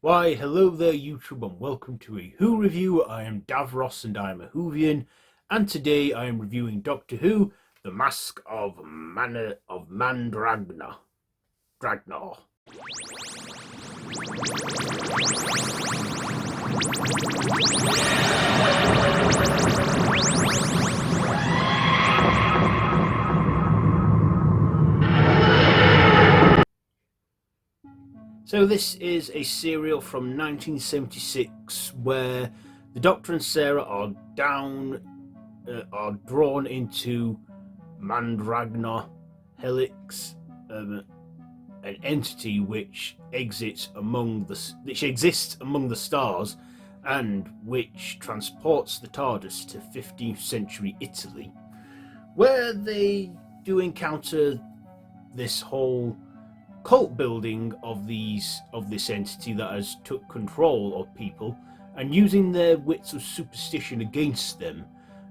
Why, hello there YouTube and welcome to a Who review. I am Davros and I am a Whovian, and today I am reviewing Doctor Who, The Masque of Mandragora. Dragnar. So this is a serial from 1976 where the Doctor and Sarah are drawn into Mandragora Helix, an entity which exists among the stars, and which transports the TARDIS to 15th century Italy, where they do encounter this whole cult building of this entity that has took control of people and using their wits of superstition against them.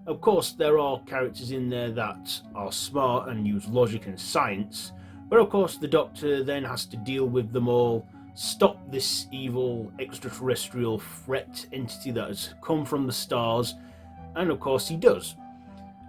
Of course, there are characters in there that are smart and use logic and science, but of course the Doctor then has to deal with them all, stop this evil extraterrestrial threat entity that has come from the stars, and of course he does.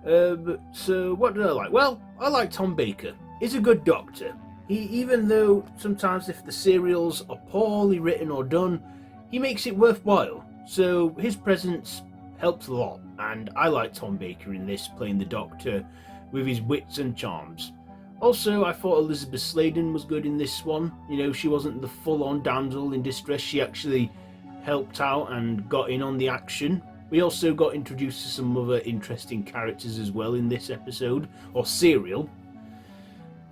So what did I like? Well, I like Tom Baker. He's a good Doctor. Even though sometimes if the serials are poorly written or done, he makes it worthwhile. So his presence helps a lot, and I like Tom Baker in this, playing the Doctor with his wits and charms. Also, I thought Elisabeth Sladen was good in this one. You know, she wasn't the full-on damsel in distress. She actually helped out and got in on the action. We also got introduced to some other interesting characters as well in this episode, or serial.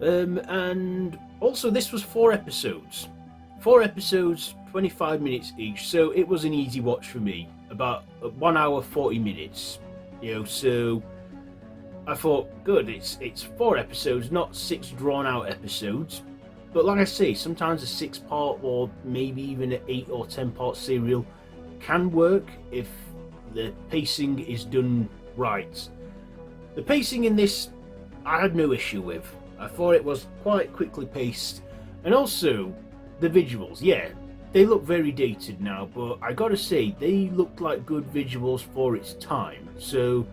And also this was 4 episodes, 25 minutes each, so it was an easy watch for me, about 1 hour 40 minutes, so I thought, good, it's 4 episodes, not 6 drawn out episodes. But like I say, sometimes a 6-part or maybe even an 8 or 10-part serial can work if the pacing is done right. The pacing in this I had no issue with. I thought it was quite quickly paced, and also the visuals, yeah, they look very dated now, but I gotta say, they looked like good visuals for its time, so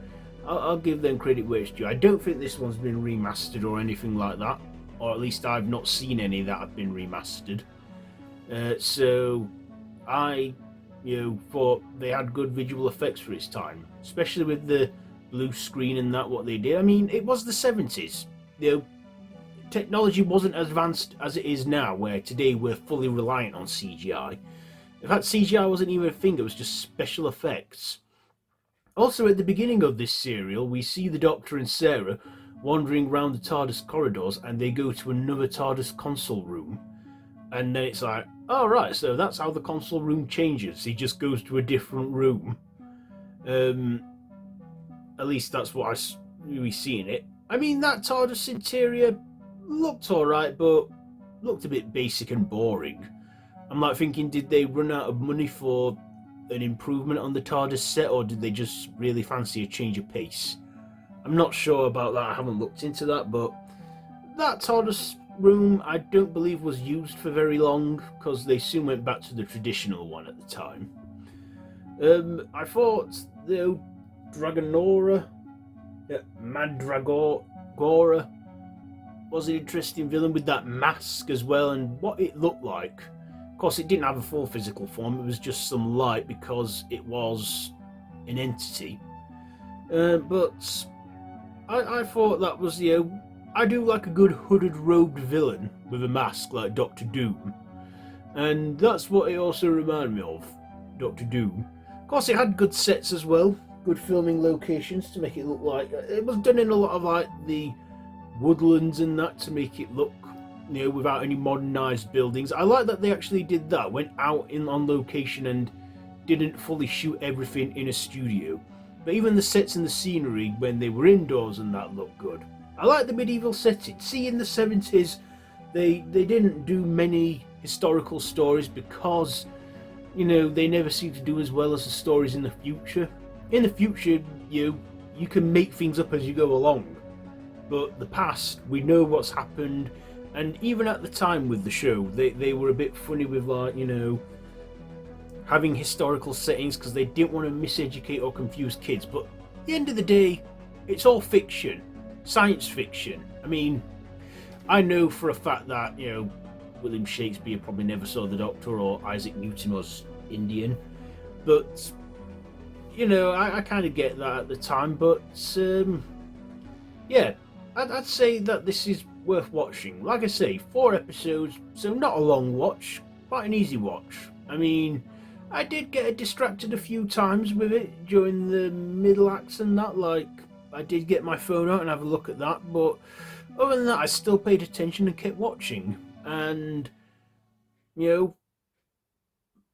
I'll give them credit where it's due. I don't think this one's been remastered or anything like that, or at least I've not seen any that have been remastered, so I thought they had good visual effects for its time, especially with the blue screen and that, what they did. I mean, it was the 70s, technology wasn't as advanced as it is now, where today we're fully reliant on CGI. In fact, CGI wasn't even a thing, it was just special effects. Also, at the beginning of this serial, we see the Doctor and Sarah wandering around the TARDIS corridors, and they go to another TARDIS console room. And then it's like, oh right, so that's how the console room changes. He just goes to a different room. At least that's what we see in it. I mean, that TARDIS interior looked alright, but looked a bit basic and boring. I'm like thinking, did they run out of money for an improvement on the TARDIS set, or did they just really fancy a change of pace? I'm not sure about that, I haven't looked into that, but that TARDIS room I don't believe was used for very long, because they soon went back to the traditional one at the time. I thought the Mandragora was an interesting villain with that mask as well, and what it looked like. Of course, it didn't have a full physical form, it was just some light because it was an entity. But I thought that was, I do like a good hooded robed villain with a mask like Doctor Doom. And that's what it also reminded me of, Doctor Doom. Of course, it had good sets as well, good filming locations to make it look like, it was done in a lot of like the woodlands and that to make it look, without any modernized buildings. I like that they actually did that, went out on location and didn't fully shoot everything in a studio. But even the sets and the scenery when they were indoors and that looked good. I like the medieval setting. See, in the 70s, they didn't do many historical stories because, they never seem to do as well as the stories in the future. In the future, you can make things up as you go along. But the past, we know what's happened, and even at the time with the show, they were a bit funny with like, having historical settings because they didn't want to miseducate or confuse kids. But at the end of the day, it's all fiction, science fiction. I mean, I know for a fact that, you know, William Shakespeare probably never saw the Doctor, or Isaac Newton was Indian, but you know, I kind of get that at the time. But yeah, I'd say that this is worth watching. Like I say, 4 episodes, so not a long watch, quite an easy watch. I mean, I did get distracted a few times with it during the middle acts and that, like, I did get my phone out and have a look at that, but other than that, I still paid attention and kept watching. And, you know,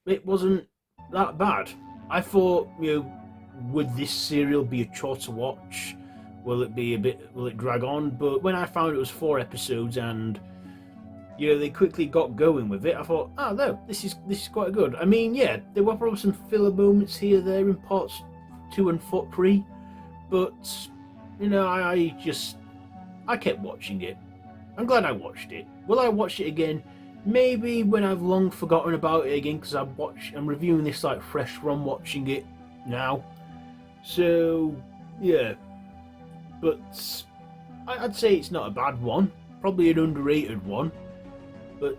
it wasn't that bad. I thought, you know, would this serial be a chore to watch? Will it drag on? But when I found it was 4 episodes and, you know, they quickly got going with it, I thought, oh no, this is quite good. I mean, yeah, there were probably some filler moments here there in parts 2 and 3, but, you know, I kept watching it. I'm glad I watched it. Will I watch it again? Maybe when I've long forgotten about it again, because I'm reviewing this like fresh from watching it now. So, yeah. But I'd say it's not a bad one. Probably an underrated one. But,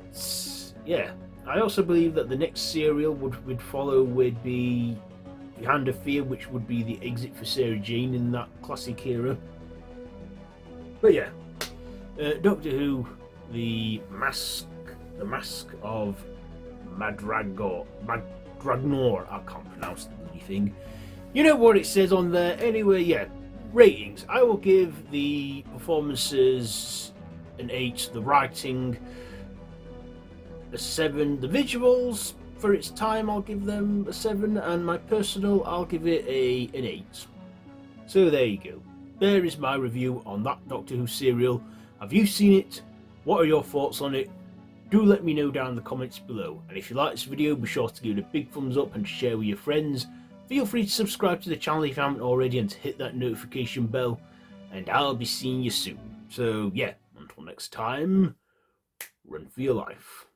yeah. I also believe that the next serial would follow would be The Hand of Fear, which would be the exit for Sarah Jane in that classic era. But yeah. Doctor Who, the Masque of Mandragora. I can't pronounce the bloody thing. You know what it says on there. Anyway, yeah. Ratings. I will give the performances an 8, the writing a 7, the visuals for its time I'll give them a 7, and my personal I'll give it an 8. So there you go. There is my review on that Doctor Who serial. Have you seen it? What are your thoughts on it? Do let me know down in the comments below. And if you like this video, be sure to give it a big thumbs up and share with your friends. Feel free to subscribe to the channel if you haven't already and to hit that notification bell. And I'll be seeing you soon. So yeah, until next time, run for your life.